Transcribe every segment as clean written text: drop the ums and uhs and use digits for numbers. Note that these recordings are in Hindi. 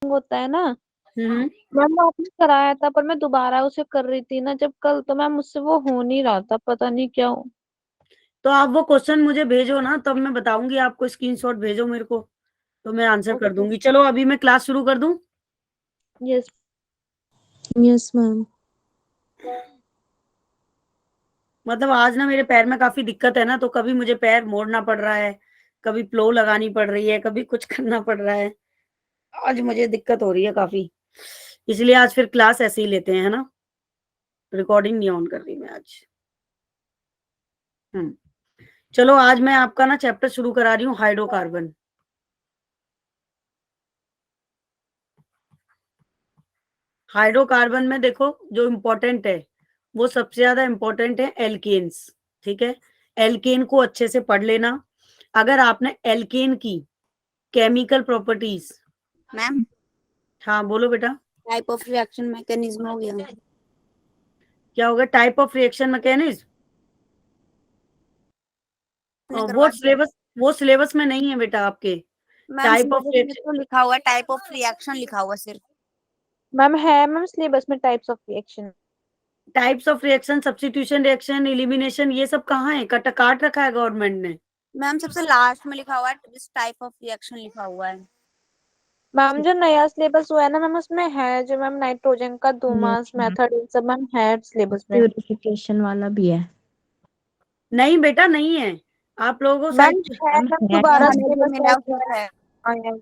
होता है ना हम्म। मैम, वो आपने कराया था पर मैं दोबारा उसे कर रही थी ना जब कल, तो मैम मुझसे वो हो नहीं रहा था, पता नहीं क्या हो। तो आप वो क्वेश्चन मुझे भेजो ना, तब मैं बताऊंगी आपको। स्क्रीनशॉट भेजो मेरे को, तो मैं आंसर कर ओके। दूंगी। चलो अभी मैं क्लास शुरू कर दूं। यस। Yes ma'am. मतलब आज ना मेरे पैर में काफी दिक्कत है ना, तो कभी मुझे पैर मोड़ना पड़ रहा है, कभी प्लो लगानी पड़ रही है, कभी कुछ करना पड़ रहा है। आज मुझे दिक्कत हो रही है काफी, इसलिए आज फिर क्लास ऐसे ही लेते हैं, है ना। रिकॉर्डिंग नहीं ऑन कर रही मैं आज। चलो आज मैं आपका ना चैप्टर शुरू करा रही हूँ, हाइड्रोकार्बन। हाइड्रोकार्बन में देखो जो इम्पोर्टेंट है, वो सबसे ज्यादा इम्पोर्टेंट है एल्केन्स। ठीक है, एल्केन को अच्छे से पढ़ लेना। अगर आपने एल्केन की केमिकल प्रॉपर्टीज। मैम, हाँ बोलो बेटा। टाइप ऑफ रिएक्शन मैकेनिज्म हो गया। क्या होगा टाइप ऑफ रिएक्शन मैकेनिज्म? करवा दिया वो सिलेबस में नहीं है बेटा आपके। मैम, टाइप ऑफ सिलेबस में रिएक्शन, तो लिखा हुआ है टाइप ऑफ रिएक्शन लिखा हुआ सिर्फ। मैम है मैम सिलेबस में types of reaction. Types of reaction, substitution reaction, elimination, ये सब कहाँ है? काट रखा है गवर्नमेंट ने। मैम सबसे लास्ट में लिखा हुआ है दिस टाइप ऑफ रिएक्शन लिखा हुआ है। मैम जो नया सिलेबस हुआ है ना मैम, उसमें है जो मैम नाइट्रोजन का 2 मास यस मैम, मेथड, ये सब मैम है सिलेबस में। प्यूरिफिकेशन वाला भी है। नहीं बेटा नहीं है, आप लोगों को मैम शायद है मैम मैम, है दोबारा मैंने जो सिलेबस मिला ऐड उसमें हुआ है। है।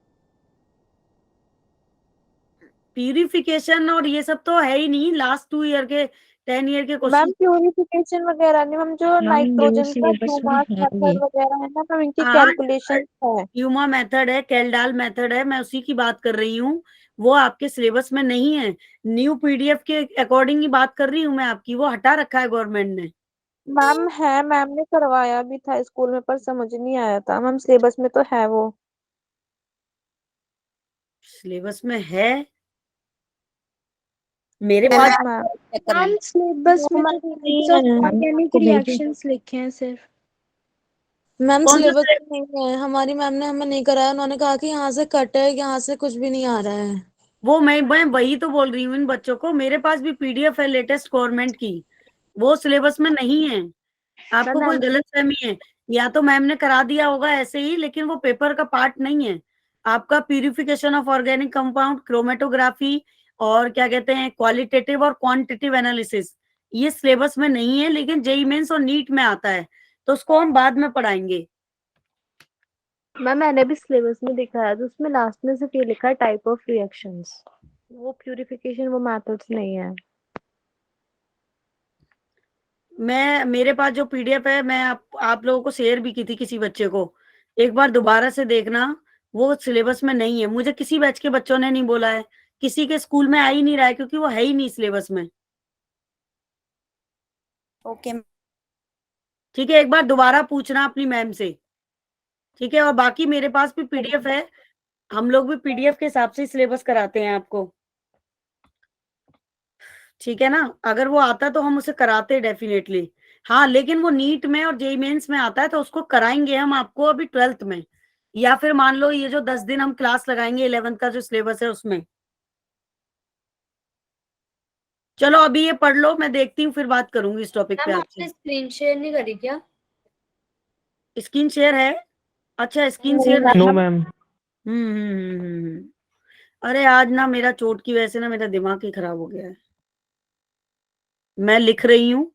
प्यूरिफिकेशन और ये सब तो है ही नहीं। लास्ट 2 ईयर के 10 ईयर के मैम क्वेश्चन। प्यूरिफिकेशन वगैरह नहीं मैम, जो मैम न्यू नाइट्रोजन का सिलेबस टू में मास है ये। मेथड वगैरह है ना मैम, इनकी हाँ, कैलकुलेशन है। ह्यूमा मेथड है, केल्डाल मेथड है, मैं उसी की बात कर रही हूँ। वो आपके सिलेबस में नहीं है। न्यू पीडीएफ के अकॉर्डिंग ही बात कर रही हूँ मैं आपकी, वो हटा रखा है गवर्नमेंट ने। मैम है, मैम ने करवाया भी था स्कूल में पर समझ नहीं आया था मैम, सिलेबस में तो है वो। सिलेबस में है मेरे मैम पास। मैं मैम चेक कर रही हूँ। सिलेबस में तो नहीं टाइप्स ऑफ है ऑर्गेनिक मैंने आपको भेजी। रिएक्शंस लिखे हैं सिर्फ। मैम कौन सा सिलेबस में नहीं है, हमारी मैम ने हमें नहीं कराया, उन्होंने कहा कि यहाँ से कट है, यहाँ से कुछ भी नहीं आ रहा है। वो मैं वही तो बोल रही हूँ इन बच्चों को, मेरे पास भी पीडीएफ है लेटेस्ट गवर्नमेंट की, वो सिलेबस में नहीं है। आपको कोई मैम गलत फहमी है, या तो मैम ने करा दिया होगा ऐसे ही, लेकिन वो पेपर का पार्ट नहीं है आपका। Purification of organic compound, chromatography, और क्या कहते हैं क्वालिटेटिव और क्वांटिटेटिव एनालिसिस, ये सिलेबस में नहीं है, लेकिन जेई मेंस और नीट में आता है, तो उसको हम बाद में पढ़ाएंगे। मैम मैंने भी सिलेबस में दिखाया तो उसमें लास्ट में सिर्फ ये लिखा है टाइप ऑफ रिएक्शंस, वो प्यूरिफिकेशन वो मेथड्स नहीं है। मेरे पास जो पीडीएफ है, मैं आप लोगों को शेयर भी की थी किसी बच्चे को, एक बार दोबारा से देखना। वो सिलेबस में नहीं है, मुझे किसी बैच के बच्चों ने नहीं बोला है, किसी के स्कूल में आ ही नहीं रहा है, क्योंकि वो है ही नहीं सिलेबस में। ओके। ठीक है, एक बार दोबारा पूछना अपनी मैम से। ठीक है, और बाकी मेरे पास भी पीडीएफ है, हम लोग भी पीडीएफ के हिसाब से सिलेबस कराते हैं आपको। ठीक है ना, अगर वो आता तो हम उसे कराते डेफिनेटली। हाँ, लेकिन वो नीट में और जेई मेंस में आता है, तो उसको कराएंगे हम आपको अभी 12th में, या फिर मान लो ये जो 10 दिन हम क्लास लगाएंगे 11th का जो सिलेबस है उसमें। चलो अभी ये पढ़ लो, मैं देखती हूँ, फिर बात करूंगी इस टॉपिक पे मैम आपसे। आपने स्क्रीन शेयर नहीं करी क्या? स्क्रीन शेयर है? अच्छा, स्क्रीन नहीं शेयर मैम। नहीं। No ma'am. अरे आज ना मेरा चोट की वजह से ना मेरा दिमाग ही खराब हो गया है। मैं लिख रही हूँ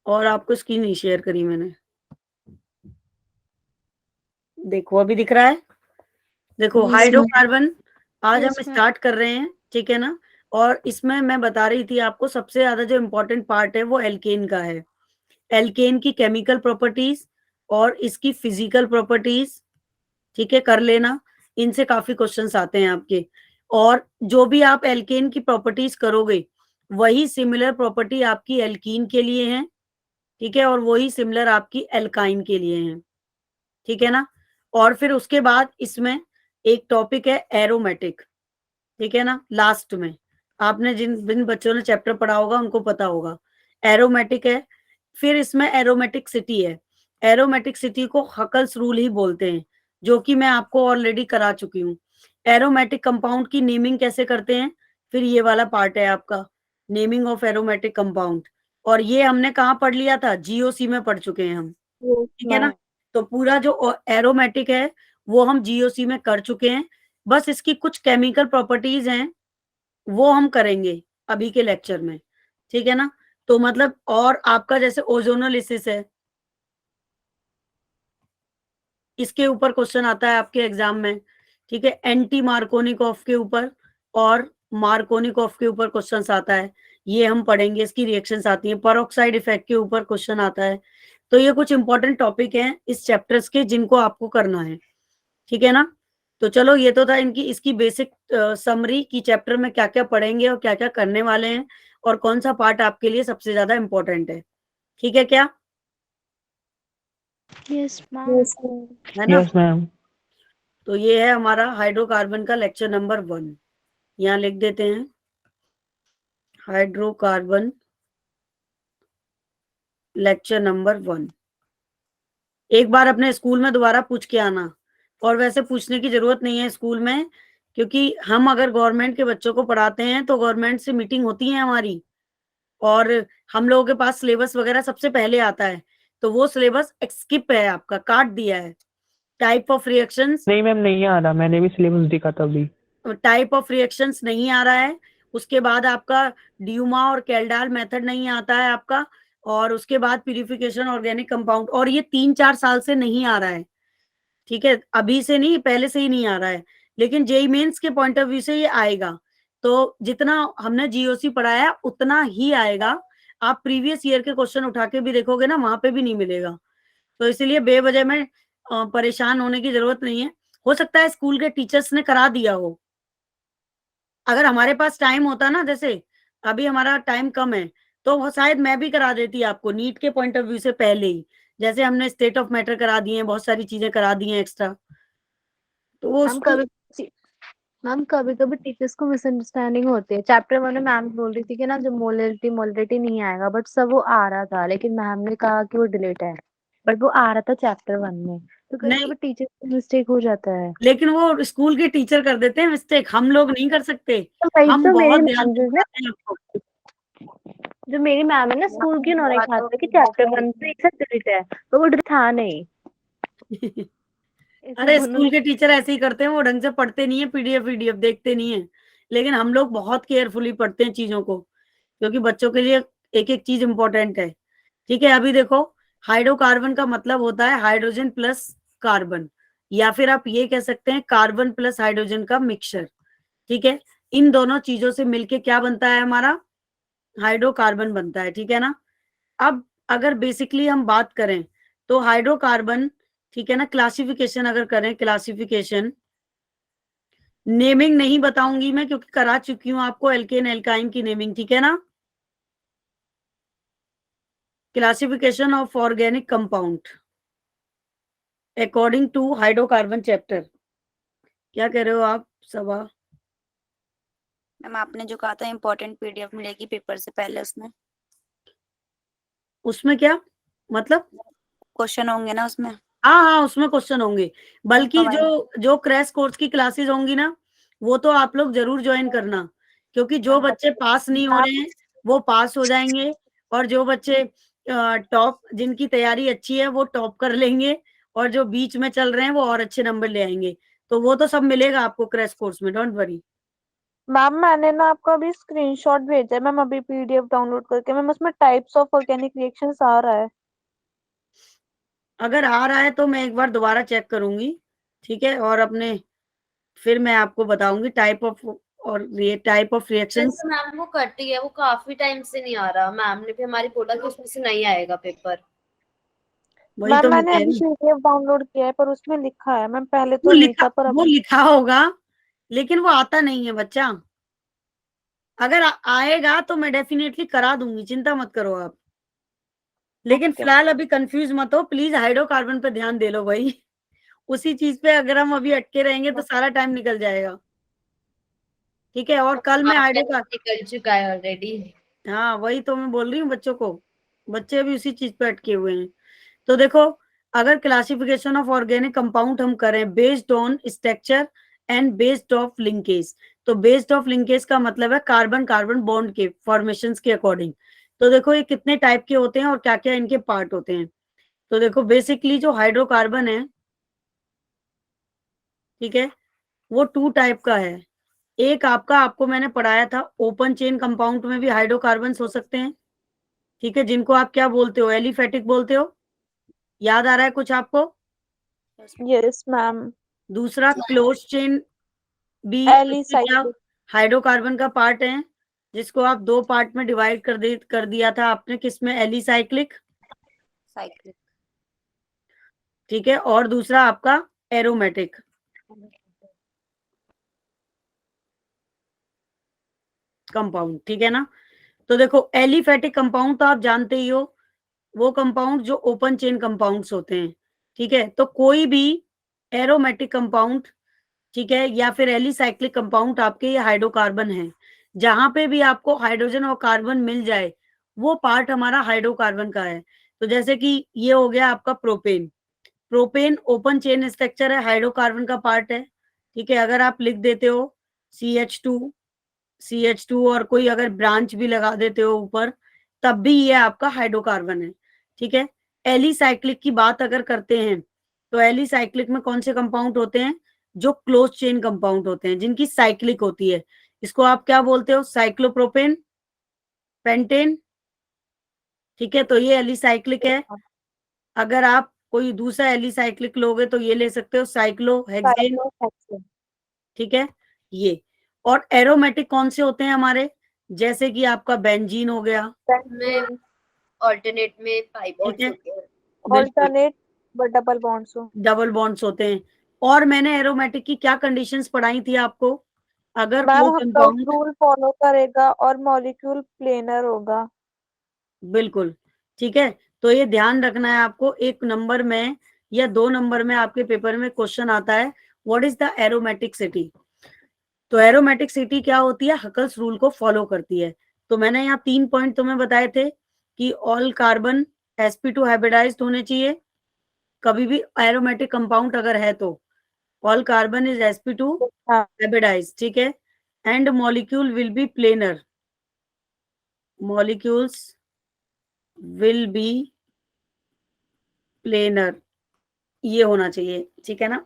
और आपको स्क्रीन नहीं शेयर करी मैंने। देखो अभी दिख रहा है। देखो यस मैम। हाइड्रोकार्बन आज हम यस मैम। स्टार्ट कर रहे हैं, ठीक है ना। और इसमें मैं बता रही थी आपको, सबसे ज्यादा जो इम्पोर्टेंट पार्ट है वो एल्केन का है। एल्केन की केमिकल प्रॉपर्टीज और इसकी फिजिकल प्रॉपर्टीज, ठीक है, कर लेना। इनसे काफी क्वेश्चंस आते हैं आपके। और जो भी आप एल्केन की प्रॉपर्टीज करोगे, वही सिमिलर प्रॉपर्टी आपकी एल्कीन के लिए है, ठीक है, और वही सिमिलर आपकी एल्काइन के लिए है, ठीक है ना। और फिर उसके बाद इसमें एक टॉपिक है एरोमेटिक, ठीक है ना। लास्ट में आपने जिन बच्चों ने चैप्टर पढ़ा होगा उनको पता होगा, एरोमेटिक है। फिर इसमें एरोमेटिक सिटी है। एरोमेटिक सिटी को हकल्स रूल ही बोलते हैं, जो कि मैं आपको ऑलरेडी करा चुकी हूँ। एरोमेटिक कंपाउंड की नेमिंग कैसे करते हैं, फिर ये वाला पार्ट है आपका नेमिंग ऑफ एरोमेटिक कंपाउंड, और ये हमने कहाँ पढ़ लिया था, जीओसी में पढ़ चुके हैं हम, ठीक है ना। तो पूरा जो एरोमेटिक है वो हम जीओसी में कर चुके हैं, बस इसकी कुछ केमिकल प्रॉपर्टीज हैं वो हम करेंगे अभी के लेक्चर में, ठीक है ना। तो मतलब और आपका जैसे ओजोनोलिसिस है, इसके ऊपर क्वेश्चन आता है आपके एग्जाम में, ठीक है। एंटी मार्कोनिकॉफ के ऊपर और मार्कोनिकॉफ के ऊपर क्वेश्चन आता है, ये हम पढ़ेंगे, इसकी रिएक्शंस आती हैं। पेरोक्साइड इफेक्ट के ऊपर क्वेश्चन आता है। तो ये कुछ इंपॉर्टेंट टॉपिक हैं इस चैप्टर्स के जिनको आपको करना है, ठीक है ना। तो चलो ये तो था इनकी इसकी बेसिक समरी की चैप्टर में क्या क्या पढ़ेंगे और क्या क्या करने वाले हैं और कौन सा पार्ट आपके लिए सबसे ज्यादा इम्पोर्टेंट है, ठीक है क्या, यस मैम। है ना। Yes ma'am. तो ये है हमारा हाइड्रोकार्बन का लेक्चर नंबर 1, यहाँ लिख देते हैं हाइड्रोकार्बन लेक्चर नंबर 1। एक बार अपने स्कूल में दोबारा पूछ के आना, और वैसे पूछने की जरूरत नहीं है स्कूल में, क्योंकि हम अगर गवर्नमेंट के बच्चों को पढ़ाते हैं तो गवर्नमेंट से मीटिंग होती है हमारी, और हम लोगों के पास सिलेबस वगैरह सबसे पहले आता है, तो वो सिलेबस स्किप है आपका, काट दिया है। टाइप ऑफ रिएक्शंस, नहीं मैम, नहीं आ रहा, मैंने भी सिलेबस देखा था अभी। टाइप ऑफ रिएक्शंस नहीं आ रहा है, उसके बाद आपका ड्यूमा और कैल्डाल मेथड नहीं आता है आपका, और उसके बाद प्यूरिफिकेशन ऑर्गेनिक कंपाउंड, और ये 3-4 साल से नहीं आ रहा है, ठीक है। अभी से नहीं, पहले से ही नहीं आ रहा है, लेकिन जेई मेंस के पॉइंट ऑफ व्यू से ये आएगा। तो जितना हमने जीओसी पढ़ाया उतना ही आएगा, आप प्रीवियस ईयर के क्वेश्चन उठा के भी देखोगे ना, वहां पे भी नहीं मिलेगा। तो इसलिए बेवजह में परेशान होने की जरूरत नहीं है। हो सकता है स्कूल के टीचर्स ने करा दिया हो, अगर हमारे पास टाइम होता ना, जैसे अभी हमारा टाइम कम है, तो वो शायद मैं भी करा देती आपको नीट के पॉइंट ऑफ व्यू से पहले ही, जैसे हमने स्टेट ऑफ मैटर करा दिए हैं, बहुत सारी चीजें करा दी हैं एक्स्ट्रा। तो वो मैम कभी कभी टीचर्स को मिसअंडरस्टैंडिंग होती है। चैप्टर 1 में मैम बोल रही थी कि ना जो मोलरिटी नहीं आएगा, बट सब वो आ रहा था, लेकिन मैम ने कहा कि वो डिलीट है, बट वो आ रहा था चैप्टर 1 में। तो कभी नहीं, कभी टीचर को मिस्टेक हो जाता है। लेकिन वो स्कूल के टीचर कर देते हैं मिस्टेक, हम लोग नहीं कर सकते। तो वही हम तो मेरी बहुत ध्यान मैम से जो है पढ़ाते हैं आपको। जो मेरी मैम है ना स्कूल की, उन्होंने कहा था कि चैप्टर 1 से एक डिलीट है, तो वो डिलीट था नहीं। अरे इसलिए स्कूल उन्होंने के टीचर ऐसे ही करते हैं, वो ढंग से पढ़ते नहीं है, पीडीएफ वीडीएफ देखते नहीं है, लेकिन हम लोग बहुत केयरफुली पढ़ते हैं चीजों को, क्योंकि बच्चों के लिए एक एक चीज इंपॉर्टेंट है, ठीक है। अभी देखो, हाइड्रोकार्बन का मतलब होता है हाइड्रोजन प्लस कार्बन, या फिर आप ये कह सकते हैं कार्बन प्लस हाइड्रोजन का मिक्सचर, ठीक है। इन दोनों चीजों से मिलके क्या बनता है हमारा, हाइड्रोकार्बन बनता है, ठीक है ना। अब अगर बेसिकली हम बात करें तो हाइड्रोकार्बन, ठीक है ना, क्लासिफिकेशन अगर करें, क्लासिफिकेशन नेमिंग नहीं बताऊंगी मैं, क्योंकि करा चुकी हूं आपको एल्केन एल्काइन की नेमिंग, ठीक है ना। Classification of organic compound according to hydrocarbon chapter, क्या कह रहे हो आप सबा। मैम आपने जो कहा था इम्पोर्टेंट पीडीएफ मिलेगी पेपर से पहले, उसमें क्या मतलब, क्वेश्चन होंगे ना उसमें। हाँ हाँ उसमें क्वेश्चन होंगे, बल्कि तो जो जो क्रैश कोर्स की क्लासेस होंगी ना, वो तो आप लोग जरूर ज्वाइन करना, क्योंकि जो बच्चे पास नहीं हो रहे हैं वो पास हो जाएंगे, और जो बच्चे टॉप, जिनकी तैयारी अच्छी है वो टॉप कर लेंगे, और जो बीच में चल रहे हैं वो और अच्छे नंबर ले आएंगे। तो वो तो सब मिलेगा आपको क्रैश कोर्स में, डोंट वरी। मैम मैंने ना आपको अभी स्क्रीनशॉट भेजा है मैम, अभी पीडीएफ डाउनलोड करके मैम, उसमें टाइप्स ऑफ ऑर्गेनिक रिएक्शंस आ रहा है। अगर आ रहा है तो मैं एक बार दोबारा चेक करूंगी, ठीक है, और अपने फिर मैं आपको बताऊंगी टाइप ऑफ, और ये टाइप ऑफ रिएक्शंस। जैसे मैम वो कटी है, वो काफी टाइम से नहीं आ रहा, मैम ने भी हमारी बोला कि उसमें से नहीं आएगा पेपर। वही मैम तो मैं मैंने कह अभी रही हूँ, पीडीएफ डाउनलोड किया है, पर उसमें लिखा है मैम, पहले वो तो नहीं लिखा था पर वो अब। लिखा होगा, लेकिन वो आता नहीं है बच्चा। अगर आएगा तो मैं डेफिनेटली करा दूंगी, चिंता मत करो आप। लेकिन ओके। फिलहाल अभी कंफ्यूज मत हो प्लीज, हाइड्रोकार्बन पे ध्यान दे लो भाई। उसी चीज पे अगर हम अभी अटके रहेंगे तो सारा टाइम निकल जाएगा, ठीक है। और कल मैं आपका हाइड्रोकार्बन, निकल चुका है ऑलरेडी। हाँ वही तो मैं बोल रही हूँ बच्चों को, बच्चे भी उसी चीज पे अटके हुए हैं। तो देखो, अगर क्लासिफिकेशन ऑफ ऑर्गेनिक कंपाउंड हम करें based on structure and based of linkage. तो बेस्ड ऑफ लिंकेज का मतलब है कार्बन कार्बन बॉन्ड के फॉर्मेशंस के अकॉर्डिंग। तो देखो ये कितने टाइप के होते हैं और क्या क्या इनके पार्ट होते हैं। तो देखो बेसिकली जो हाइड्रोकार्बन है, ठीक है, वो 2 टाइप का है। एक आपका, आपको मैंने पढ़ाया था, ओपन चेन कंपाउंड में भी हाइड्रोकार्बन हो सकते हैं, ठीक है, जिनको आप क्या बोलते हो, एलिफेटिक बोलते हो। याद आ रहा है कुछ आपको? Yes ma'am. दूसरा क्लोज चेन भी क्या एलिसाइक्लिक। हाइड्रोकार्बन का पार्ट है, जिसको आप 2 पार्ट में डिवाइड कर दिया था आपने, किसमें, एलिसाइक्लिक, साइक्लिक। ठीक है। और दूसरा आपका एरोमेटिक। कंपाउंड, ठीक है ना। तो देखो एलिफेटिक कंपाउंड तो आप जानते ही हो, वो कंपाउंड जो ओपन चेन कंपाउंड्स होते हैं, ठीक है। तो कोई भी एरोमेटिक कंपाउंड, ठीक है, या फिर एलिसाइक्लिक कंपाउंड आपके ये हाइड्रोकार्बन है। जहां पे भी आपको हाइड्रोजन और कार्बन मिल जाए, वो पार्ट हमारा हाइड्रोकार्बन का है। तो जैसे कि ये हो गया आपका propane. Propane open chain structure है, हाइड्रोकार्बन का पार्ट है, ठीक है। अगर आप लिख देते हो CH2 और कोई अगर ब्रांच भी लगा देते हो ऊपर, तब भी ये आपका हाइड्रोकार्बन है, ठीक है। एलिसाइक्लिक की बात अगर करते हैं, तो एलिसाइक्लिक में कौन से कंपाउंड होते हैं, जो क्लोज चेन कंपाउंड होते हैं, जिनकी साइक्लिक होती है। इसको आप क्या बोलते हो, साइक्लोप्रोपेन, पेंटेन, ठीक है। तो ये एलिसाइक्लिक है। अगर आप कोई दूसरा एलिसाइक्लिक लोगे तो ये ले सकते हो, साइक्लोहेक्सेन, साइक्लोहेक्सेन। ठीक है ये। और एरोमेटिक कौन से होते हैं हमारे, जैसे कि आपका बेंजीन हो गया, में ऑल्टरनेट में पाई ठीक बॉन्ड्स है, होते हैं। बिल्कुल ऑल्टरनेट बट डबल बॉन्ड्स हो। डबल बॉन्ड्स होते हैं। और मैंने एरोमेटिक की क्या कंडीशंस पढ़ाई थी आपको, अगर मैम वो हक्कल्स कंपाउंड, रूल फॉलो करेगा और मॉलिक्यूल प्लेनर होगा। बिल्कुल, ठीक है। तो ये ध्यान रखना है आपको, 1 नंबर में या 2 नंबर में आपके पेपर में क्वेश्चन आता है, what is the aromatic city. तो एरोमेटिक सिटी क्या होती है, हकल्स रूल को फॉलो करती है। तो मैंने यहाँ 3 पॉइंट तुम्हें बताए थे कि ऑल कार्बन sp2 हाइब्रिडाइज्ड होने चाहिए, कभी भी एरोमेटिक कंपाउंड अगर है तो ऑल कार्बन इज sp2 हाँ। हाइब्रिडाइज्ड, ठीक है। And molecule will be planar, molecules will be planar, ये होना चाहिए, ठीक है ना।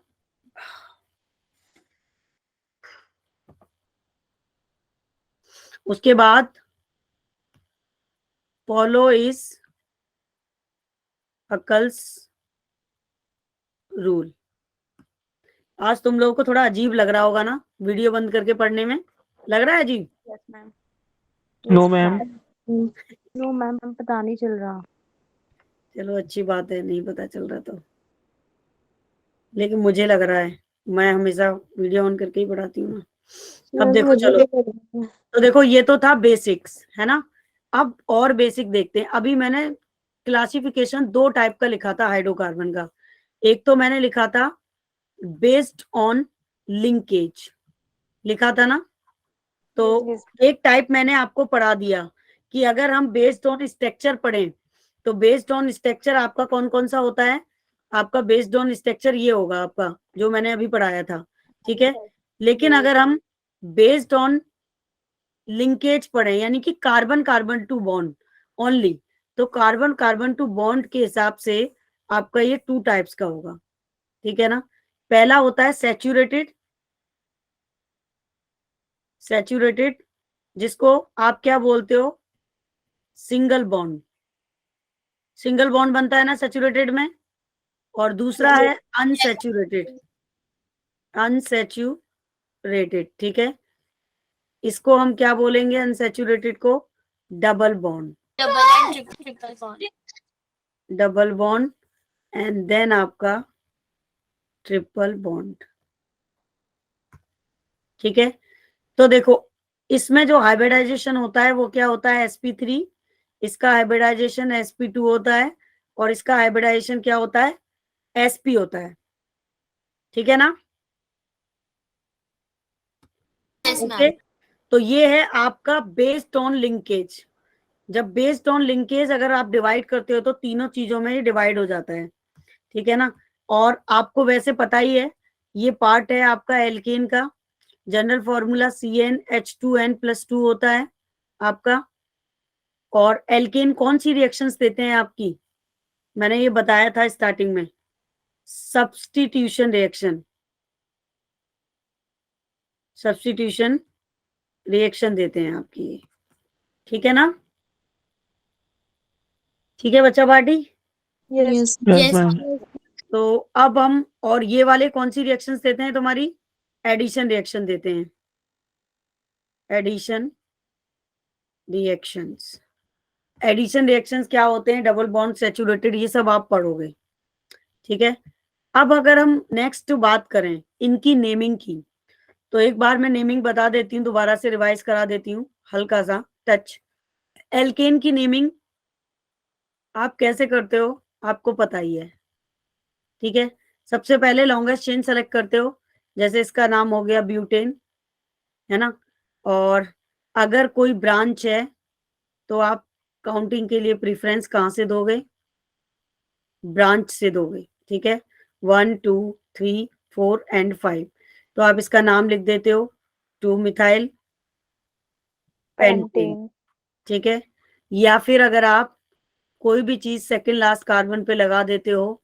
उसके बाद फॉलो इज हकल्स रूल। आज तुम लोगों को थोड़ा अजीब लग रहा होगा ना, वीडियो बंद करके पढ़ने में लग रहा है अजीब? Yes ma'am. No ma'am. No ma'am, पता नहीं चल रहा। चलो अच्छी बात है, नहीं पता चल रहा तो, लेकिन मुझे लग रहा है, मैं हमेशा वीडियो ऑन करके ही पढ़ाती हूँ ना। अब देखो मुझे चलो, भी लग रहा है। तो देखो ये तो था बेसिक्स, है ना। अब और बेसिक देखते हैं। अभी मैंने क्लासिफिकेशन 2 टाइप का लिखा था हाइड्रोकार्बन का। एक तो मैंने लिखा था बेस्ड ऑन लिंकेज, लिखा था ना। तो Yes, एक टाइप मैंने आपको पढ़ा दिया कि अगर हम बेस्ड ऑन स्ट्रक्चर पढ़ें, तो बेस्ड ऑन स्ट्रक्चर आपका कौन कौन सा होता है, आपका बेस्ड ऑन स्ट्रक्चर ये होगा आपका, जो मैंने अभी पढ़ाया था, ठीक है। लेकिन अगर हम बेस्ड ऑन लिंकेज पढ़े, यानी कि carbon carbon two bond only, तो कार्बन कार्बन टू बॉन्ड के हिसाब से आपका ये 2 टाइप्स का होगा, ठीक है ना। पहला होता है सैचुरेटेड, जिसको आप क्या बोलते हो, सिंगल बॉन्ड, सिंगल बॉन्ड बनता है ना सैचुरेटेड में। और दूसरा है अनसैचुरेटेड, ठीक है। इसको हम क्या बोलेंगे, अनसैचुरेटेड को double bond, double and triple bond. Double bond and then आपका ट्रिपल बॉन्ड, ठीक है। तो देखो इसमें जो हाइब्रिडाइजेशन होता है वो क्या होता है, sp3, इसका हाइब्रिडाइजेशन sp2 होता है, और इसका हाइब्रिडाइजेशन क्या होता है, sp होता है, ठीक है ना। Yes okay, ma'am. तो ये है आपका बेस्ड ऑन लिंकेज। जब बेस्ड ऑन लिंकेज अगर आप डिवाइड करते हो तो तीनों चीजों में ही डिवाइड हो जाता है, ठीक है ना। और आपको वैसे पता ही है ये पार्ट है आपका एल्केन का। जनरल फॉर्मूला CnH2n+2 होता है आपका। और एल्केन कौन सी रिएक्शंस देते हैं आपकी, मैंने ये बताया था स्टार्टिंग में, सब्स्टिट्यूशन रिएक्शन, सब्स्टिट्यूशन रिएक्शन देते हैं आपकी ये, ठीक है ना? ठीक है बच्चा पार्टी? Yes yes ma'am. तो अब हम, और ये वाले कौन सी रिएक्शंस देते हैं तुम्हारी, एडिशन रिएक्शन देते हैं, एडिशन रिएक्शंस। एडिशन रिएक्शंस क्या होते हैं, डबल बॉन्ड, सैचुरेटेड, ये सब आप पढ़ोगे, ठीक है? अब अगर हम नेक्स्ट बात करें इनकी नेमिंग की, तो एक बार मैं नेमिंग बता देती हूँ, दोबारा से रिवाइज करा देती हूँ, हल्का सा टच। एल्केन की नेमिंग आप कैसे करते हो आपको पता ही है, ठीक है? सबसे पहले लॉन्गेस्ट चेन सेलेक्ट करते हो, जैसे इसका नाम हो गया ब्यूटेन, है ना? और अगर कोई ब्रांच है तो आप काउंटिंग के लिए प्रेफरेंस कहाँ से दोगे, ब्रांच से दोगे, ठीक है? 1 2 3 4 एंड 5, तो आप इसका नाम लिख देते हो 2 मिथाइल पेंटेन, पेंटेन। ठीक है? या फिर अगर आप कोई भी चीज सेकंड लास्ट कार्बन पे लगा देते हो,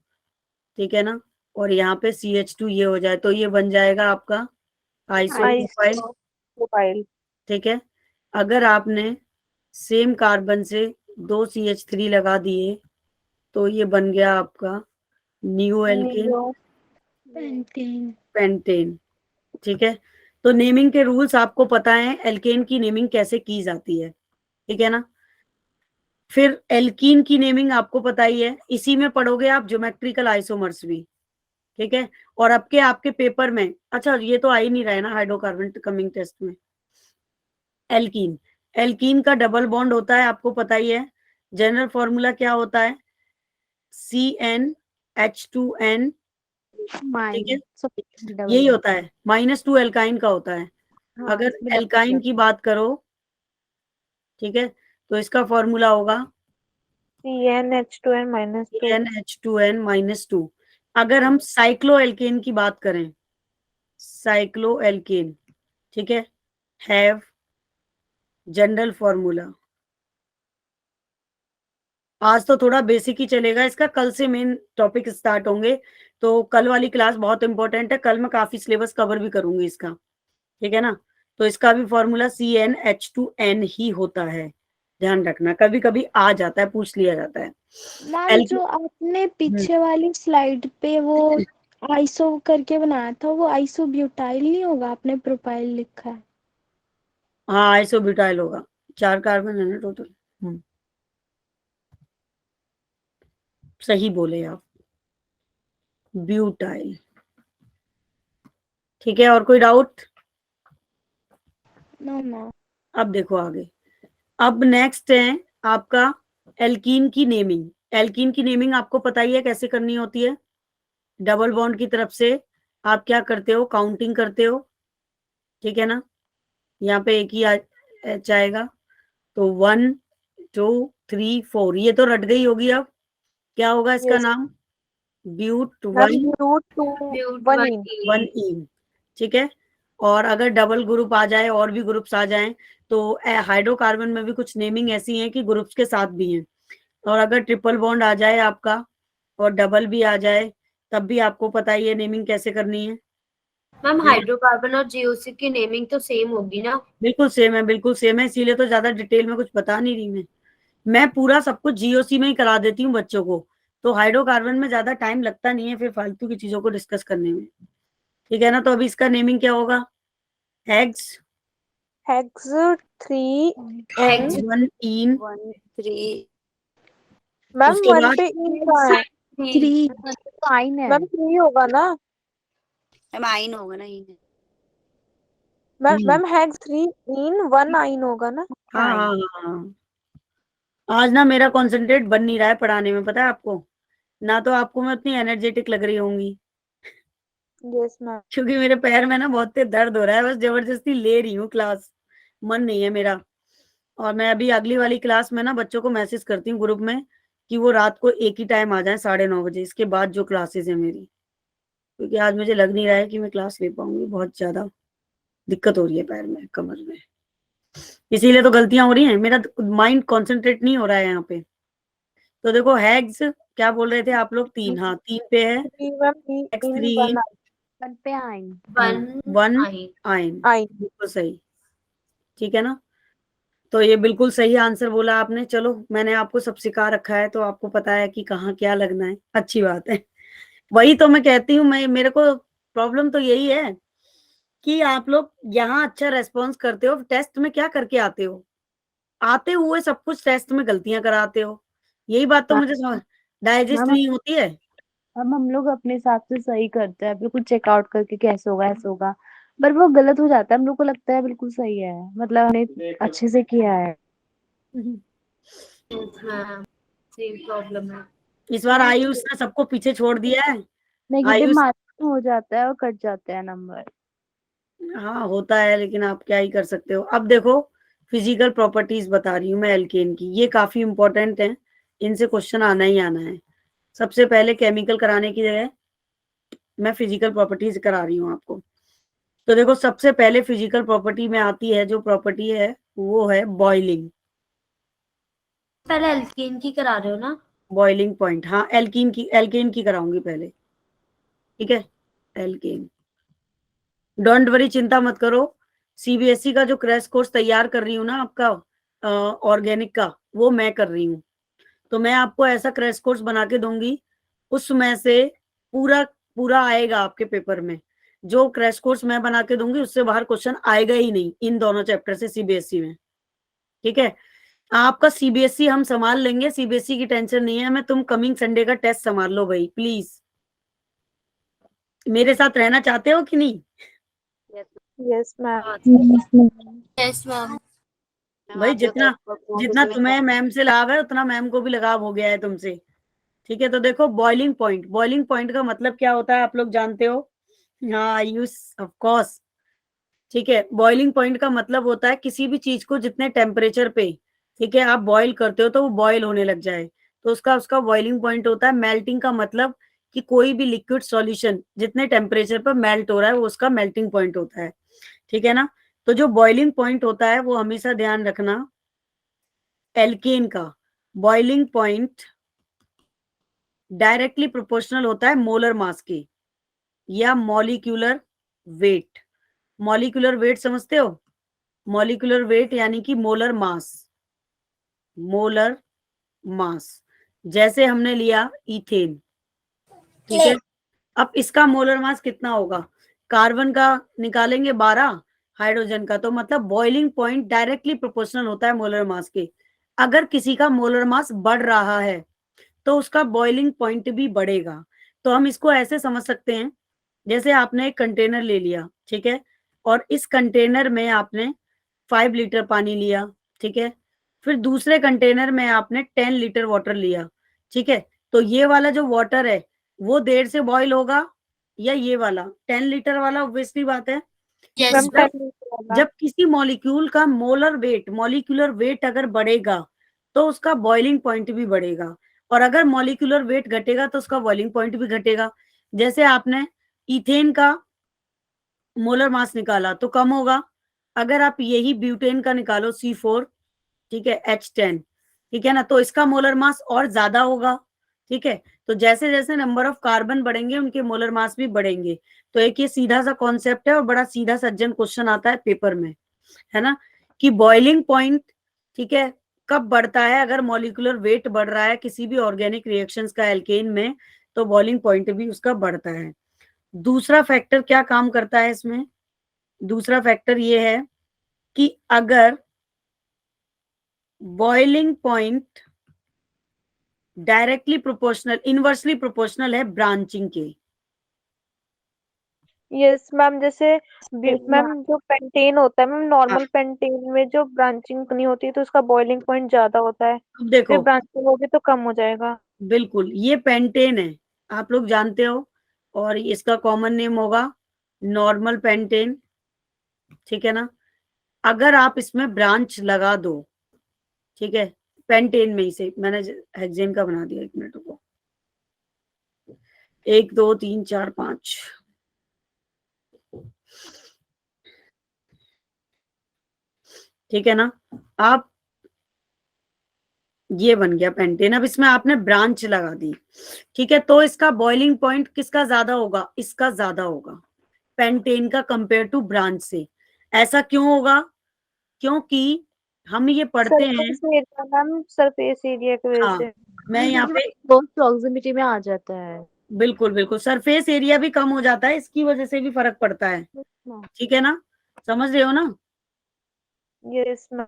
ठीक है ना, और यहाँ पे CH2 ये हो जाए, तो ये बन जाएगा आपका आइसोप्रोपाइल, आइसोप्रोपाइल। ठीक है? अगर आपने सेम कार्बन से 2 CH3 लगा दिए तो ये बन गया आपका न्यू एल्केन नियो पेंटेन, ठीक है? तो नेमिंग के रूल्स आपको पता है, एल्केन की नेमिंग कैसे की जाती है, ठीक है ना? फिर एल्कीन की नेमिंग आपको पता ही है, इसी में पढ़ोगे आप ज्योमेट्रिकल आइसोमर्स भी, ठीक है? और आपके पेपर में, अच्छा ये तो आ ही नहीं रहा है ना हाइड्रोकार्बन कमिंग टेस्ट में, एल्कीन, एल्कीन का डबल बॉन्ड होता है, आपको पता ही है। जनरल फॉर्मूला क्या होता है, CnH2n, ठीक है? यही होता है, -2 एल्काइन का होता है। अगर एल्काइन की बात करो, ठीक है, तो इसका फॉर्मूला होगा CnH2n-2। CnH2n-2। अगर हम साइक्लोएल्केन की बात करें, साइक्लोएल्केन, ठीक है, हैव जनरल फॉर्मूला, आज तो थोड़ा बेसिक ही चलेगा इसका, कल से मेन टॉपिक स्टार्ट होंगे, तो कल वाली क्लास बहुत इंपॉर्टेंट है, कल मैं काफी सिलेबस कवर भी करूंगी इसका, ठीक है ना? तो इसका भी फॉर्मूला CnH2n ही होता है, ध्यान रखना, कभी कभी आ जाता है, पूछ लिया जाता है। मैम जो आपने पीछे वाली स्लाइड पे वो आइसो करके बनाया था वो आइसो ब्यूटाइल नहीं होगा, आपने प्रोपाइल लिखा है। हाँ आइसोब्यूटाइल होगा, 4 कार्बन है ना टोटल। सही बोले आप, ब्यूटाइल, ठीक है? और कोई डाउट? No ma'am. अब देखो आगे, अब नेक्स्ट है आपका एल्कीन की नेमिंग। एल्कीन की नेमिंग आपको पता ही है कैसे करनी होती है, डबल बॉन्ड की तरफ से आप क्या करते हो, काउंटिंग करते हो, ठीक है ना? यहाँ पे एक ही H आएगा, तो 1 2 3 4, ये तो रट गई होगी। अब क्या होगा इसका Yes. नाम, ब्यूट मैम 1 ब्यूट 1 ठीक है? और अगर डबल ग्रुप आ जाए और भी ग्रुप्स आ जाएं, तो हाइड्रोकार्बन में भी कुछ नेमिंग ऐसी है कि ग्रुप्स के साथ भी हैं, और अगर ट्रिपल बॉन्ड आ जाए आपका और डबल भी आ जाए, तब भी आपको पता ही है नेमिंग कैसे करनी है। मैम हाइड्रोकार्बन और जीओसी की नेमिंग तो सेम होगी ना? बिल्कुल सेम है, बिल्कुल सेम है, इसीलिए तो ज्यादा डिटेल में कुछ बता नहीं रही मैं पूरा सब कुछ जीओसी में ही करा देती हूँ बच्चों को, तो हाइड्रोकार्बन में ज्यादा टाइम लगता नहीं है फिर फालतू की चीजों को डिस्कस करने में, ठीक है ना? तो अभी इसका नेमिंग क्या होगा, हेक्स हेक्स 3 हेक्स 1 इन, 1 3 मैम उसके 1 बाद पे इन कहाँ है? 3 साइन है। मैम 3 होगा ना? मैम आइन होगा ना इन। मैम हेक्स 3 इन 1 आइन होगा ना? हाँ हाँ हाँ, आज ना मेरा कॉन्सेंट्रेट बन नहीं रहा है पढ़ाने में, पता है आपको, ना तो आपको मैं उतनी एनर्जेटिक लग रही होंगी, यस मैम। क्योंकि मेरे पैर में ना बहुत तेज दर्द हो रहा है, बस जबरदस्ती ले रही हूँ क्लास, मन नहीं है मेरा। और मैं अभी अगली वाली क्लास में ना बच्चों को मैसेज करती हूँ ग्रुप में कि वो रात को एक ही टाइम आ जाए 9:30 बजे, इसके बाद जो क्लासेस है मेरी, क्योंकि आज मुझे लग नहीं रहा है कि मैं क्लास ले पाऊंगी, बहुत ज्यादा दिक्कत हो रही है पैर में, कमर में, इसीलिए तो गलतियां हो रही हैं, मेरा माइंड कंसंट्रेट नहीं हो रहा है यहाँ पे। तो देखो हैग्स क्या बोल रहे थे आप लोग, 3, हाँ 3 पे है, ma'am x3 in one one पे आएंगे। वन 1 आई आइन, आई। बिल्कुल सही, ठीक है ना। तो ये बिल्कुल सही आंसर बोला आपने। चलो मैंने आपको सब सिखा रखा है तो आपको पता है कि कहाँ क्या लगना है, अच्छी बात है। वही तो मैं कहती हूँ, मैं मेरे को प्रॉब्लम तो यही है कि आप लोग यहाँ अच्छा रेस्पॉन्स करते हो, टेस्ट में क्या करके आते हो, आते हुए सब कुछ टेस्ट में गलतियां कराते हो। यही बात तो मुझे डाइजेस्ट मैम नहीं होती है। अब हम लोग अपने हिसाब से सही करते हैं, बिल्कुल चेकआउट करके कैसे होगा ऐसे होगा, पर वो गलत हो जाता है, हम लोग को लगता है बिल्कुल सही है, मतलब हमने अच्छे से किया है। हाँ सेम प्रॉब्लम है। इस बार आयुष ने सबको पीछे छोड़ दिया है। नेगेटिव आयुष, मार्किंग हो जाता है और कट जाते हैं नंबर। हाँ होता है, लेकिन आप क्या ही कर सकते हो। अब देखो फिजिकल प्रॉपर्टीज बता रही हूँ मैं एल्केन की, ये काफी इंपॉर्टेंट है, इनसे क्वेश्चन आना ही आना है। सबसे पहले केमिकल कराने की जगह मैं फिजिकल प्रॉपर्टीज करा रही हूँ आपको। तो देखो सबसे पहले फिजिकल प्रॉपर्टी में आती है, जो प्रॉपर्टी है वो है बॉइलिंग। पहले एल्केन की करा रहे हो ना? बॉइलिंग पॉइंट, हाँ एल्केन की कराऊंगी पहले, ठीक है। एल्केन, डोंट वरी, चिंता मत करो। सीबीएसई का जो क्रैश कोर्स तैयार कर रही हूँ ना आपका ऑर्गेनिक का, वो मैं कर रही हूँ। तो मैं आपको ऐसा क्रैश कोर्स बना के दूंगी, उसमें से पूरा पूरा आएगा आपके पेपर में। जो क्रैश कोर्स मैं बना के दूंगी उससे बाहर क्वेश्चन आएगा ही नहीं इन दोनों चैप्टर से सीबीएसई में, ठीक है। आपका सीबीएसई हम संभाल लेंगे, सीबीएसई की टेंशन नहीं है। मैं तुम कमिंग संडे का टेस्ट संभाल लो भाई प्लीज। मेरे साथ रहना चाहते हो कि नहीं? Yes ma'am. Yes ma'am. भाई जितना जितना तुम्हें मैम से लगाव है उतना मैम को भी लगाव हो गया है तुमसे, ठीक है। तो देखो बॉइलिंग पॉइंट, बॉइलिंग पॉइंट का मतलब क्या होता है आप लोग जानते हो? हाँ यूज ऑफ कोर्स, ठीक है। बॉइलिंग पॉइंट का मतलब होता है किसी भी चीज को जितने टेम्परेचर पे, ठीक है, आप बॉईल करते हो तो वो बॉईल होने लग जाए, तो उसका उसका बॉइलिंग पॉइंट होता है। मेल्टिंग का मतलब कि कोई भी लिक्विड सॉल्यूशन जितने टेम्परेचर पर मेल्ट हो रहा है वो उसका मेल्टिंग पॉइंट होता है, ठीक है ना। तो जो बॉइलिंग पॉइंट होता है वो हमेशा ध्यान रखना, एल्केन का बॉइलिंग पॉइंट डायरेक्टली प्रोपोर्शनल होता है मोलर मास के या मॉलिक्यूलर वेट। मॉलिक्यूलर वेट समझते हो? मॉलिक्यूलर वेट यानी कि मोलर मास, मोलर मास। जैसे हमने लिया इथेन, ठीक है। अब इसका मोलर मास कितना होगा? कार्बन का निकालेंगे 12, हाइड्रोजन का, तो मतलब बॉइलिंग पॉइंट डायरेक्टली प्रोपोर्शनल होता है मोलर मास के। अगर किसी का मोलर मास बढ़ रहा है तो उसका बॉइलिंग पॉइंट भी बढ़ेगा। तो हम इसको ऐसे समझ सकते हैं, जैसे आपने एक कंटेनर ले लिया, ठीक है, और इस कंटेनर में आपने 5 लीटर पानी लिया, ठीक है। फिर दूसरे कंटेनर में आपने 10 लीटर वाटर लिया, ठीक है। तो ये वाला जो वाटर है वो देर से बॉईल होगा या ये वाला 10 लीटर वाला? ऑब्वियसली बात है। Yes ma'am ma'am. जब किसी मॉलिक्यूल का मोलर वेट, मॉलिक्यूलर वेट अगर बढ़ेगा तो उसका बॉइलिंग पॉइंट भी बढ़ेगा, और अगर मॉलिक्यूलर वेट घटेगा तो उसका बॉइलिंग पॉइंट भी घटेगा। जैसे आपने इथेन का मोलर मास निकाला तो कम होगा, अगर आप यही ब्यूटेन का निकालो C4, ठीक है, H10, ठीक है ना, तो इसका मोलर मास और ज्यादा होगा, ठीक है। तो जैसे जैसे नंबर ऑफ कार्बन बढ़ेंगे उनके मोलर मास भी बढ़ेंगे। तो एक ये सीधा सा कॉन्सेप्ट है और बड़ा सीधा सज्जन क्वेश्चन आता है पेपर में, है ना, कि बॉइलिंग पॉइंट, ठीक है, कब बढ़ता है? अगर मॉलिक्यूलर वेट बढ़ रहा है किसी भी ऑर्गेनिक रिएक्शंस का एल्केन में, तो बॉइलिंग पॉइंट भी उसका बढ़ता है। दूसरा फैक्टर क्या काम करता है इसमें? दूसरा फैक्टर ये है कि अगर boiling point directly proportional, inversely proportional है ब्रांचिंग के। यस मैम, जैसे एक मैम जो पेंटेन होता है मैम, हाँ, नॉर्मल पेंटेन में जो ब्रांचिंग नहीं होती है तो उसका बॉइलिंग पॉइंट ज्यादा होता है, अब फिर देखो ब्रांचिंग होगी तो कम हो जाएगा। बिल्कुल ये पेंटेन है, आप लोग जानते हो, और इसका कॉमन नेम होगा नॉर्मल पेंटेन, ठीक है ना। अगर आप इसमें ब्रांच लगा दो, ठीक है, पेंटेन में ही से मैंने हेक्सेन का बना दिया, 1 मिनट को, 1 2 3 4 5। ठीक है ना। आप ये बन गया पेंटेन। अब इसमें आपने ब्रांच लगा दी, ठीक है, तो इसका बॉइलिंग पॉइंट किसका ज्यादा होगा? इसका ज्यादा होगा पेंटेन का कंपेयर टू ब्रांच से। ऐसा क्यों होगा? क्योंकि हम ये पढ़ते हैं। Surface area ma'am, surface area की वजह हाँ, से। मैं यहाँ पे क्लोज प्रॉक्सिमिटी में आ जाता है। बिल्कुल बिल्कुल सरफेस एरिया भी कम हो जाता है, इसकी वजह से भी फर्क पड़ता है। ठीक है ना, समझ रहे हो ना? Yes ma'am.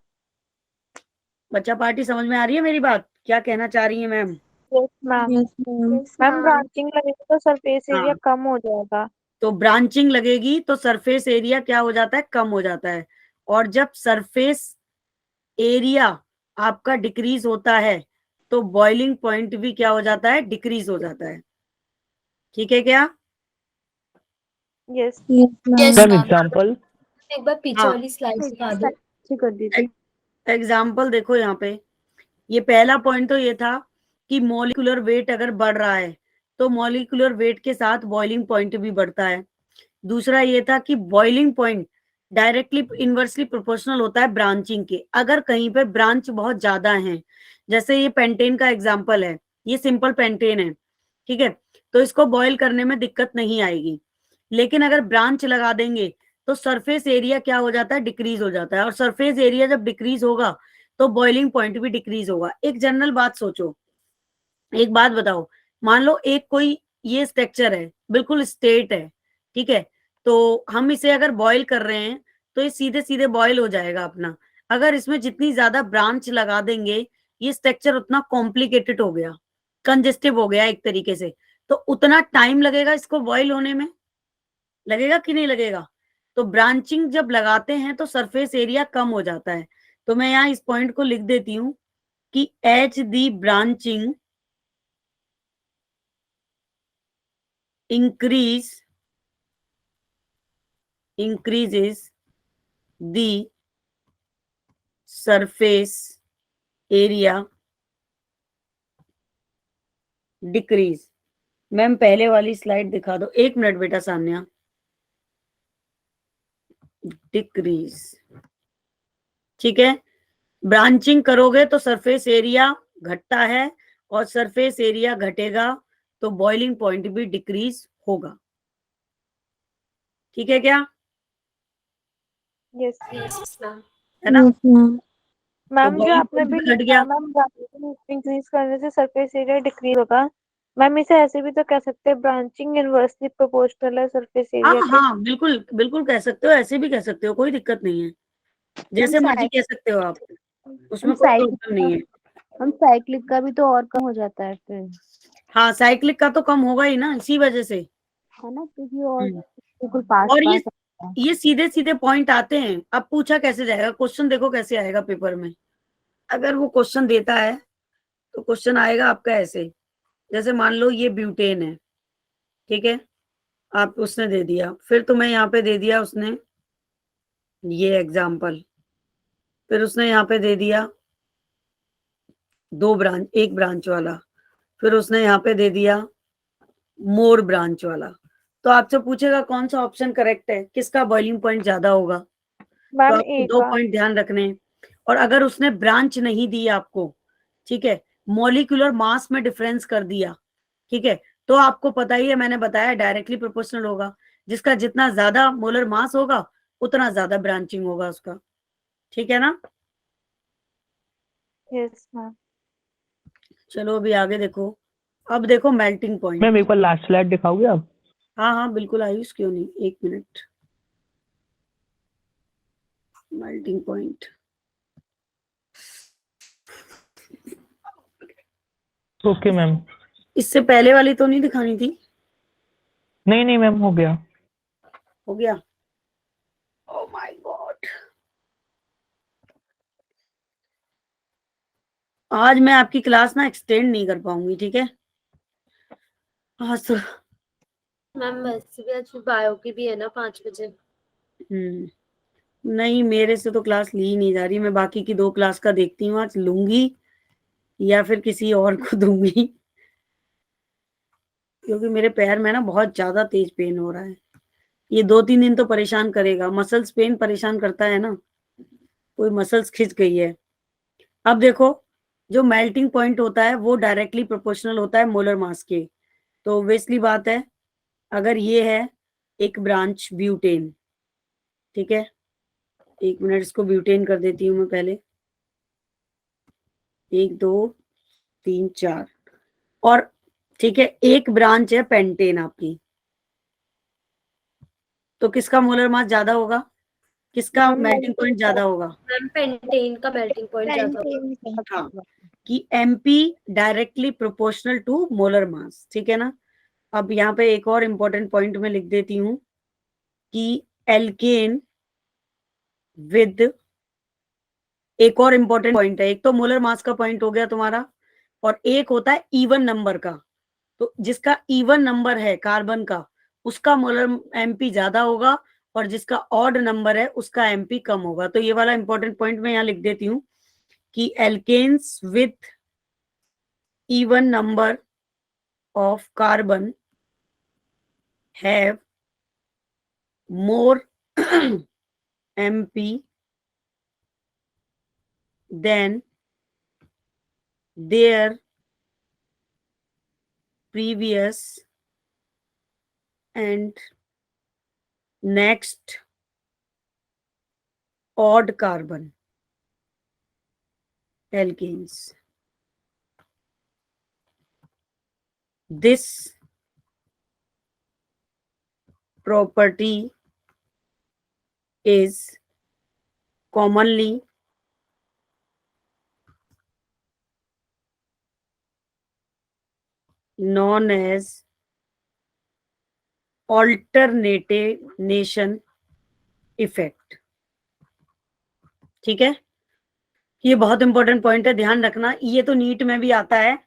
बच्चा पार्टी समझ में आ रही है मेरी बात? क्या कहना चाह रही है ma'am? Yes ma'am. Yes ma'am. Ma'am branching लगेगी तो सरफेस एरिया हाँ, कम हो जाएगा। तो ब्रांचिंग लगेगी तो सरफेस एरिया क्या हो जाता है? कम हो जाता है। और जब सरफेस एरिया आपका डिक्रीज होता है तो बॉइलिंग पॉइंट भी क्या हो जाता है? डिक्रीज हो जाता है। ठीक है क्या? Yes. Yes ma'am. Yes ma'am ma'am. Example. एक बार पीछे हाँ, वाली स्लाइड दिखा दो। अच्छी कर दी थी। एग्जाम्पल देखो यहाँ पे। ये पहला पॉइंट तो ये था कि मॉलिक्यूलर वेट अगर बढ़ रहा है तो मॉलिक्यूलर वेट के साथ बॉइलिंग पॉइंट भी बढ़ता है। दूसरा ये था कि boiling point directly inversely proportional होता है ब्रांचिंग के। अगर कहीं पे ब्रांच बहुत ज्यादा है, जैसे ये पेंटेन का एग्जांपल है, ये सिंपल पेंटेन है, ठीक है, तो इसको बॉयल करने में दिक्कत नहीं आएगी। लेकिन अगर ब्रांच लगा देंगे तो सरफेस एरिया क्या हो जाता है? डिक्रीज हो जाता है। और सरफेस एरिया जब डिक्रीज होगा तो बॉइलिंग पॉइंट भी डिक्रीज होगा। एक जनरल बात सोचो, एक बात बताओ, मान लो एक कोई ये स्ट्रक्चर है, बिल्कुल स्ट्रेट है, ठीक है, तो हम इसे अगर बॉईल कर रहे हैं तो ये सीधे सीधे बॉईल हो जाएगा अपना। अगर इसमें जितनी ज्यादा ब्रांच लगा देंगे, ये स्ट्रक्चर उतना कॉम्प्लिकेटेड हो गया, कंजेस्टिव हो गया एक तरीके से, तो उतना टाइम लगेगा इसको बॉईल होने में। लगेगा कि नहीं लगेगा? तो ब्रांचिंग जब लगाते हैं तो सरफेस एरिया कम हो जाता है। तो मैं यहाँ इस पॉइंट को लिख देती हूँ कि H the branching increases the surface area decrease। Ma'am पहले वाली स्लाइड दिखा दो, 1 मिनट बेटा सान्या। डिक्रीज, ठीक है, ब्रांचिंग करोगे तो सरफेस एरिया घटता है, और सरफेस एरिया घटेगा तो बॉइलिंग पॉइंट भी डिक्रीज होगा। ठीक है क्या? Yes yes ma'am. है ना? Yes ma'am. तो मैम जो बॉइलिंग आपने पॉइंट भी भी घट लिखा गया। मैम, ब्रांचिंग इंक्रीज करने से सरफेस एरिया डिक्रीज होगा। मैम इसे ऐसे भी तो कह सकते हैं, ब्रांचिंग इनवर्सली प्रोपोर्शनल है सरफेस हाँ एरिया के। हाँ, बिल्कुल बिल्कुल कह सकते हो, ऐसे भी कह सकते हो, कोई दिक्कत नहीं है, हम जैसे मर्जी साइक कह सकते हो आप, हम उसमें कोई प्रॉब्लम नहीं है। साइक्लिक का भी तो और कम हो जाता है फिर, हाँ, साइक्लिक का तो कम होगा ही ना, इसी वजह से। है ना, क्योंकि और हम्म। बिल्कुल पास और पास आता है। ये सीधे सीधे पॉइंट आते हैं। अब पूछा कैसे जाएगा क्वेश्चन? देखो कैसे आएगा पेपर में। अगर वो क्वेश्चन देता है तो क्वेश्चन आएगा आपका ऐसे, जैसे मान लो ये ब्यूटेन है, ठीक है, आप उसने दे दिया, फिर तुम्हें यहाँ पे दे दिया उसने ये एग्जाम्पल, फिर उसने यहाँ पे दे दिया 1 ब्रांच वाला, फिर उसने यहाँ पे दे दिया मोर ब्रांच वाला। तो आपसे पूछेगा कौन सा ऑप्शन करेक्ट है, किसका बॉइलिंग पॉइंट ज्यादा होगा। तो मैम आपको ए 2 का। पॉइंट ध्यान रखने हैं। और अगर उसने ब्रांच नहीं दी आपको, ठीक है, मॉलिक्यूलर मास में डिफरेंस कर दिया, ठीक है, तो आपको पता ही है, मैंने बताया डायरेक्टली प्रोपोर्शनल होगा। जिसका जितना ज्यादा मोलर मास होगा उतना ज्यादा ब्रांचिंग होगा उसका। ठीक है ना? Yes ma'am. चलो अभी आगे देखो। अब देखो मेल्टिंग पॉइंट। मैम एक बार लास्ट स्लाइड दिखाओगे आप? हाँ हाँ बिल्कुल आयुष, क्यों नहीं, 1 minute. Melting point, okay ma'am. इससे पहले वाली तो नहीं दिखानी थी? नहीं नहीं मैम, हो गया। हो गया? ओह माय गॉड, आज मैं आपकी क्लास ना एक्सटेंड नहीं कर पाऊंगी, ठीक है? आज तो मैम वैसे भी आज बायो की भी है ना 5 बजे। नहीं, मेरे से तो क्लास ली ही नहीं जा रही। मैं बाकी की 2 क्लास का देखती हूँ, आज लूंगी या फिर किसी और को दूंगी। क्योंकि मेरे पैर में ना बहुत ज्यादा तेज पेन हो रहा है। ये 2-3 दिन तो परेशान करेगा। मसल्स पेन परेशान करता है ना, कोई मसल्स खिंच गई है। अब देखो, जो मेल्टिंग पॉइंट होता है वो डायरेक्टली प्रोपोर्शनल होता है मोलर मास के। तो ऑब्वियसली बात है, अगर ये है एक ब्रांच ब्यूटेन, ठीक है, 1 मिनट इसको ब्यूटेन कर देती हूँ मैं पहले, 1 2 3 4, और ठीक है एक ब्रांच है पेंटेन आपकी, तो किसका मोलर मास ज्यादा होगा, किसका मैम मेल्टिंग पॉइंट ज्यादा होगा? मैम पेंटेन का मेल्टिंग पॉइंट ज्यादा होगा। पेंटेन का। हाँ, कि MP directly proportional to molar mass, ठीक है ना। अब यहाँ पे एक और इम्पोर्टेंट पॉइंट मैं लिख देती हूँ कि एल्केन विद, एक और इम्पोर्टेंट पॉइंट है, एक तो मोलर मास का पॉइंट हो गया तुम्हारा, और एक होता है इवन नंबर का। तो जिसका इवन नंबर है कार्बन का, उसका मोलर एमपी ज्यादा होगा, और जिसका ऑड नंबर है उसका एमपी कम होगा। तो ये वाला इंपॉर्टेंट पॉइंट मैं यहाँ लिख देती हूँ कि alkanes with even number of carbon have more MP than their previous and next odd carbon alkanes. This property is commonly known as alternation effect. ठीक है, ये बहुत इंपॉर्टेंट पॉइंट है, ध्यान रखना। ये तो नीट में भी आता है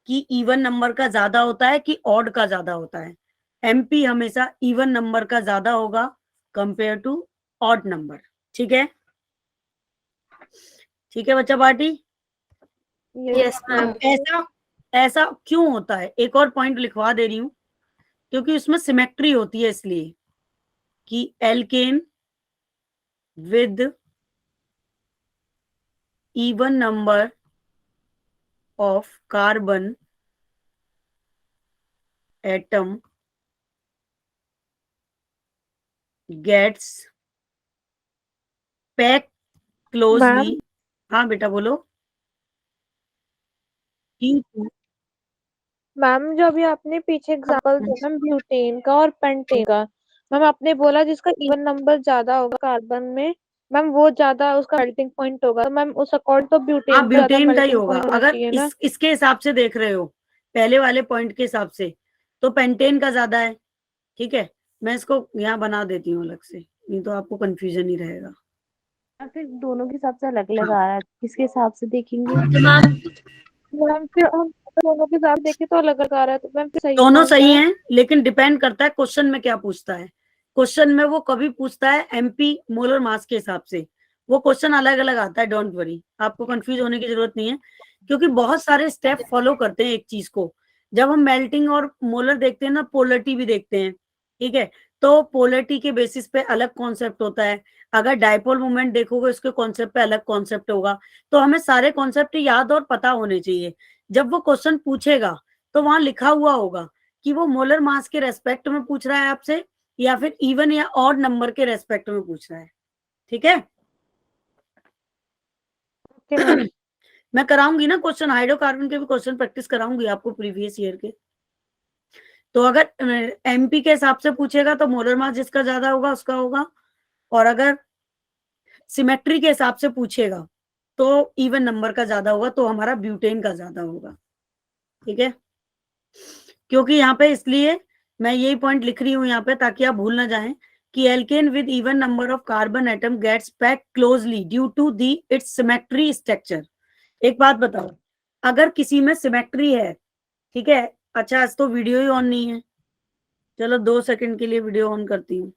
कि इवन नंबर का ज्यादा होता है कि ऑड का ज्यादा होता है। एमपी हमेशा इवन नंबर का ज्यादा होगा कंपेयर टू ऑड नंबर, ठीक है। ठीक है बच्चा पार्टी। Yes ma'am. ऐसा ऐसा क्यों होता है, एक और पॉइंट लिखवा दे रही हूँ, क्योंकि उसमें सिमेट्री होती है, इसलिए कि alkane with even number of carbon atom gets packed closely. हाँ बेटा बोलो। मैम जो अभी आपने पीछे एग्जांपल दिया मैम ब्यूटेन का और पेंटेन का, मैम आपने बोला जिसका इवन नंबर ज्यादा होगा कार्बन में, मैम वो ज्यादा उसका मेल्टिंग पॉइंट होगा, तो मैम उस अकॉर्डिंग तो हाँ ब्यूटेन का ज्यादा ब्यूटेन का ही मेल्टिंग होगा, पॉइंट होना अगर चाहिए ना। इसके हिसाब से देख रहे हो, पहले वाले पॉइंट के हिसाब से, तो पेंटेन का ज्यादा है, ठीक है। मैं इसको यहाँ बना देती हूँ अलग से, नहीं तो आपको कंफ्यूजन ही रहेगा। फिर दोनों के हिसाब से अलग अलग आ रहा है, किसके हिसाब से देखेंगे? तो मैम मैम फिर हम दोनों के साथ देखे तो अलग अलग आ रहा है, तो मैम फिर सही दोनों कौन सा सही है? हैं, लेकिन डिपेंड करता है क्वेश्चन में क्या पूछता है। क्वेश्चन में वो कभी पूछता है एमपी मोलर मास के हिसाब से, वो क्वेश्चन अलग अलग आता है। डोंट वरी, आपको कंफ्यूज होने की जरूरत नहीं है, क्योंकि बहुत सारे स्टेप फॉलो करते हैं एक चीज को। जब हम मेल्टिंग और मोलर देखते हैं ना, पोलरिटी भी देखते हैं, ठीक है। तो पोलरिटी के बेसिस पे अलग कॉन्सेप्ट होता है, अगर डायपोल मोमेंट देखोगे उसके कॉन्सेप्ट पे अलग कॉन्सेप्ट होगा। तो हमें सारे कॉन्सेप्ट याद और पता होने चाहिए। जब वो क्वेश्चन पूछेगा तो वहां लिखा हुआ होगा कि वो मोलर मास के रेस्पेक्ट में पूछ रहा है आपसे, या फिर इवन या ऑड नंबर के रेस्पेक्ट में पूछ रहा है, ठीक है। Okay ma'am. मैं कराऊंगी ना क्वेश्चन, हाइड्रोकार्बन के भी क्वेश्चन प्रैक्टिस कराऊंगी आपको प्रीवियस ईयर के। तो अगर एमपी के हिसाब से पूछेगा तो मोलर मास जिसका ज्यादा होगा उसका होगा, और अगर सिमेट्री के हिसाब से पूछेगा तो इवन नंबर का ज्यादा होगा, तो हमारा ब्यूटेन का ज्यादा होगा, ठीक है। क्योंकि यहाँ पे इसलिए मैं यही पॉइंट लिख रही हूँ यहाँ पे, ताकि आप भूल ना जाएं कि alkane with even number of carbon atom gets packed closely due to the its symmetry structure. एक बात बताओ, अगर किसी में सिमेट्री है, ठीक है, अच्छा आज तो वीडियो ही ऑन नहीं है, चलो 2 सेकंड के लिए वीडियो ऑन करती हूँ,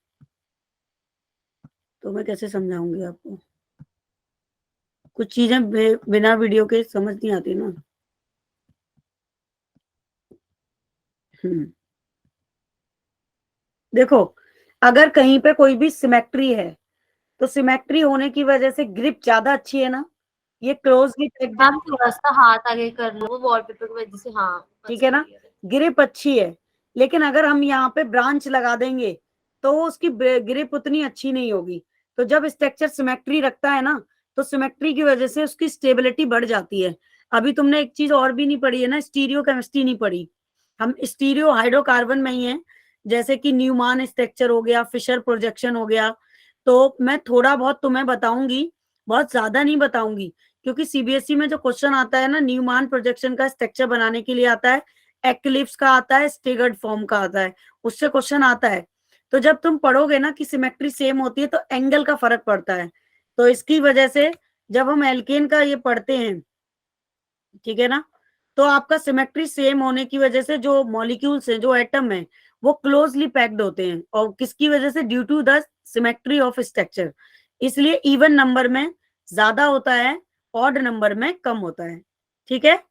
तो मैं कैसे समझाऊंगी आपको, कुछ चीजें बिना वीडियो के समझ नहीं आती ना। देखो, अगर कहीं पे कोई भी सिमेट्री है तो सिमेट्री होने की वजह से ग्रिप ज्यादा अच्छी है ना, ये क्लोजली पैक्ड है, मैम थोड़ा सा हाथ आगे कर लो, वो वॉलपेपर की वजह से। हाँ ठीक है ना, ग्रिप अच्छी है। लेकिन अगर हम यहाँ पे ब्रांच लगा देंगे तो उसकी ग्रिप उतनी अच्छी नहीं होगी। तो जब स्ट्रक्चर सिमेट्री रखता है ना, तो सिमेट्री की वजह से उसकी स्टेबिलिटी बढ़ जाती है। अभी तुमने एक चीज और भी नहीं पढ़ी है ना, स्टीरियो केमिस्ट्री नहीं पढ़ी। हम स्टीरियो हाइड्रोकार्बन में ही हैं, जैसे कि न्यूमान स्ट्रक्चर हो गया, फिशर प्रोजेक्शन हो गया। तो मैं थोड़ा बहुत तुम्हें बताऊंगी, बहुत ज्यादा नहीं बताऊंगी, क्योंकि सीबीएसई में जो क्वेश्चन आता है ना, न्यूमान प्रोजेक्शन का स्ट्रक्चर बनाने के लिए आता है, एक्लिप्स का आता है, स्टेगर्ड फॉर्म का आता है, उससे क्वेश्चन आता है। तो जब तुम पढ़ोगे ना कि सिमेट्री सेम होती है तो एंगल का फर्क पड़ता है। तो इसकी वजह से जब हम एल्केन का ये पढ़ते हैं, ठीक है ना, तो आपका सिमेट्री सेम होने की वजह से जो मॉलिक्यूल्स हैं, जो एटम है, वो क्लोजली पैक्ड होते हैं। और किसकी वजह से? Due to the symmetry of structure. इसलिए इवन नंबर में ज्यादा होता है, ऑड नंबर में कम होता है। ठीक है,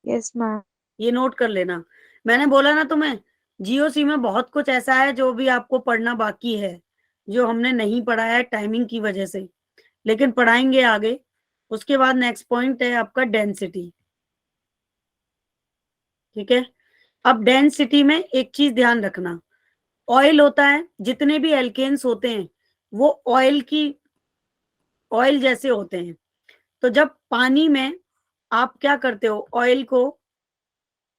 यस मैम। ये नोट कर लेना। मैंने बोला ना तुम्हें, जीओसी में बहुत कुछ ऐसा है जो भी आपको पढ़ना बाकी है, जो हमने नहीं पढ़ा है टाइमिंग की वजह से, लेकिन पढ़ाएंगे आगे। उसके बाद नेक्स्ट पॉइंट है आपका डेंसिटी। ठीक है, अब डेंसिटी में एक चीज ध्यान रखना, ऑयल होता है, जितने भी एल्केन्स होते हैं वो ऑयल जैसे होते हैं। तो जब पानी में आप क्या करते हो, ऑयल को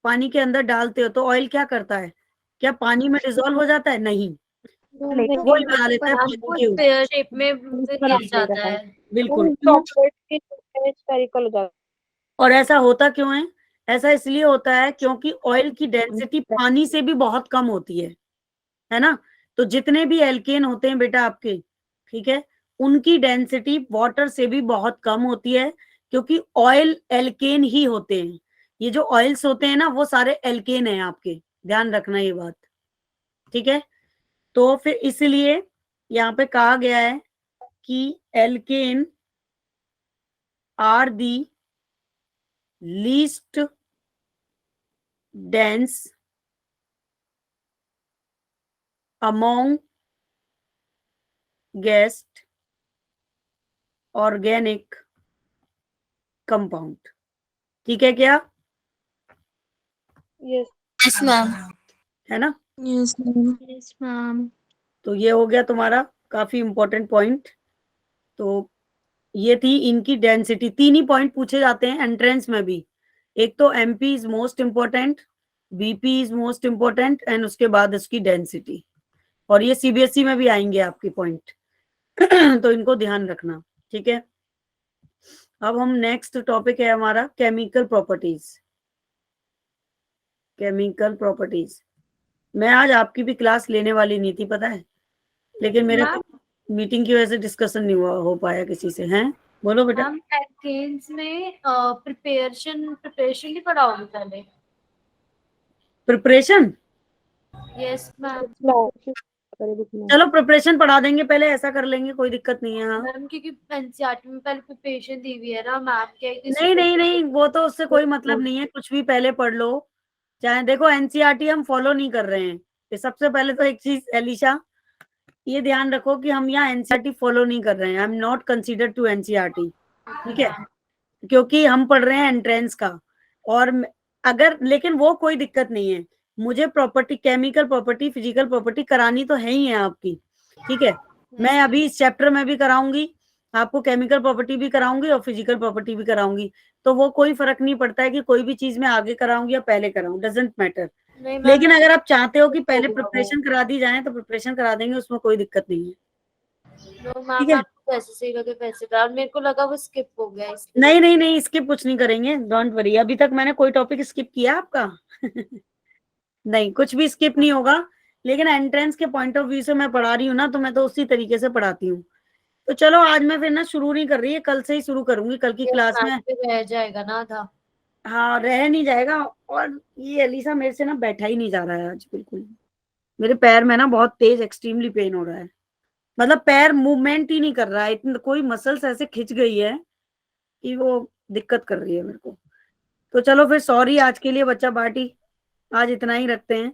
पानी के अंदर डालते हो तो ऑयल क्या करता है? क्या पानी में डिजोल्व हो जाता है? नहीं, वो ही बना लेता है पानी के ऊपर। स्फीयर शेप में फिर गिर जाता है। बिल्कुल, क्यों? स्फेरिकल हो जाता और ऐसा होता क्यों है? ऐसा इसलिए होता है क्योंकि ऑयल की डेंसिटी पानी से भी बहुत कम होती है ना। तो जितने भी एल्केन होते हैं बेटा आपके, ठीक है, उनकी डेंसिटी वाटर से भी बहुत कम होती है, क्योंकि ऑयल एल्केन ही होते हैं। ये जो ऑयल्स होते हैं ना, वो सारे एल्केन हैं आपके, ध्यान रखना ये बात। ठीक है, तो फिर इसलिए यहाँ पे कहा गया है कि alkane are the least dense among guessed organic compound। ठीक है क्या? है। Yes yes ma'am. है ना। Yes ma'am. Yes ma'am. तो ये हो गया तुम्हारा काफी इंपॉर्टेंट पॉइंट। तो ये थी इनकी डेंसिटी। 3 ही पॉइंट पूछे जाते हैं एंट्रेंस में भी, एक तो MP is most important, BP is most important, and उसके बाद उसकी डेंसिटी। और ये सीबीएसई में भी आएंगे आपके पॉइंट तो इनको ध्यान रखना। ठीक है, अब हम नेक्स्ट टॉपिक है हमारा केमिकल प्रॉपर्टीज। केमिकल प्रॉपर्टीज, मैं आज आपकी भी क्लास लेने वाली नहीं थी पता है, लेकिन मेरे मीटिंग की वजह से डिस्कशन नहीं हो पाया किसी से। हैं, बोलो बेटा। हम एल्केन्स में प्रिपरेशन नहीं पढ़ाओगे पहले? Preparation, yes ma'am. चलो प्रिपरेशन पढ़ा देंगे, पहले ऐसा कर लेंगे, कोई दिक्कत नहीं है। हाँ, मैम क्योंकि एनसीईआरटी में पहले प्रिपरेशन दी हुई है ना मैम के। नहीं नहीं नहीं, वो तो उससे कोई मतलब नहीं है, कुछ भी पहले पढ़ लो। चाहे देखो एनसीईआरटी हम फॉलो नहीं कर रहे हैं, ये सबसे पहले तो एक चीज एलिशा ये ध्यान रखो कि हम यहाँ एनसीईआरटी फॉलो नहीं कर रहे हैं। I am not consider to NCERT, ठीक है, क्योंकि हम पढ़ रहे हैं एंट्रेंस का। और अगर, लेकिन वो कोई दिक्कत नहीं है, मुझे property, chemical property, physical property करानी तो है ही है आपकी। ठीक है, मैं अभी इस चैप्टर में भी कराऊंगी आपको, केमिकल प्रॉपर्टी भी कराऊंगी और फिजिकल प्रॉपर्टी भी कराऊंगी। तो वो कोई फर्क नहीं पड़ता है कि कोई भी चीज मैं आगे कराऊंगी या पहले कराऊं, डजेंट मैटर। लेकिन अगर आप चाहते हो कि पहले प्रिपरेशन करा दी जाए तो प्रिपरेशन करा देंगे, उसमें कोई दिक्कत नहीं है। ठीक है, पैसे से लगे पैसे का, मेरे को लगा वो स्किप हो गया इसलिए। नहीं नहीं नहीं, स्किप कुछ नहीं करेंगे, डोंट वरी। अभी तक मैंने कोई टॉपिक स्किप किया आपका नहीं, कुछ भी स्किप नहीं होगा। लेकिन एंट्रेंस के पॉइंट ऑफ व्यू से मैं पढ़ा रही हूँ ना, तो मैं तो उसी तरीके से पढ़ाती हूँ। तो चलो आज मैं फिर ना शुरू नहीं कर रही है, कल से ही शुरू करूंगी, कल की क्लास में। रह जाएगा ना आधा। हाँ, रह नहीं जाएगा। और ये एलिसा मेरे से ना बैठा ही नहीं जा रहा है आज बिल्कुल। मेरे पैर में ना बहुत तेज एक्सट्रीमली पेन हो रहा है, मतलब पैर मूवमेंट ही नहीं कर रहा है, इतनी कोई मसल्स ऐसे खिंच गई है कि वो दिक्कत कर रही है मेरे को। तो चलो फिर सॉरी आज के लिए बच्चा पार्टी, आज इतना ही रखते हैं।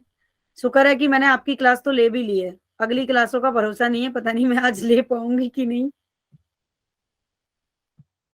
शुक्र है कि मैंने आपकी क्लास तो ले भी ली है, अगली क्लासों का भरोसा नहीं है, पता नहीं मैं आज ले पाऊंगी कि नहीं।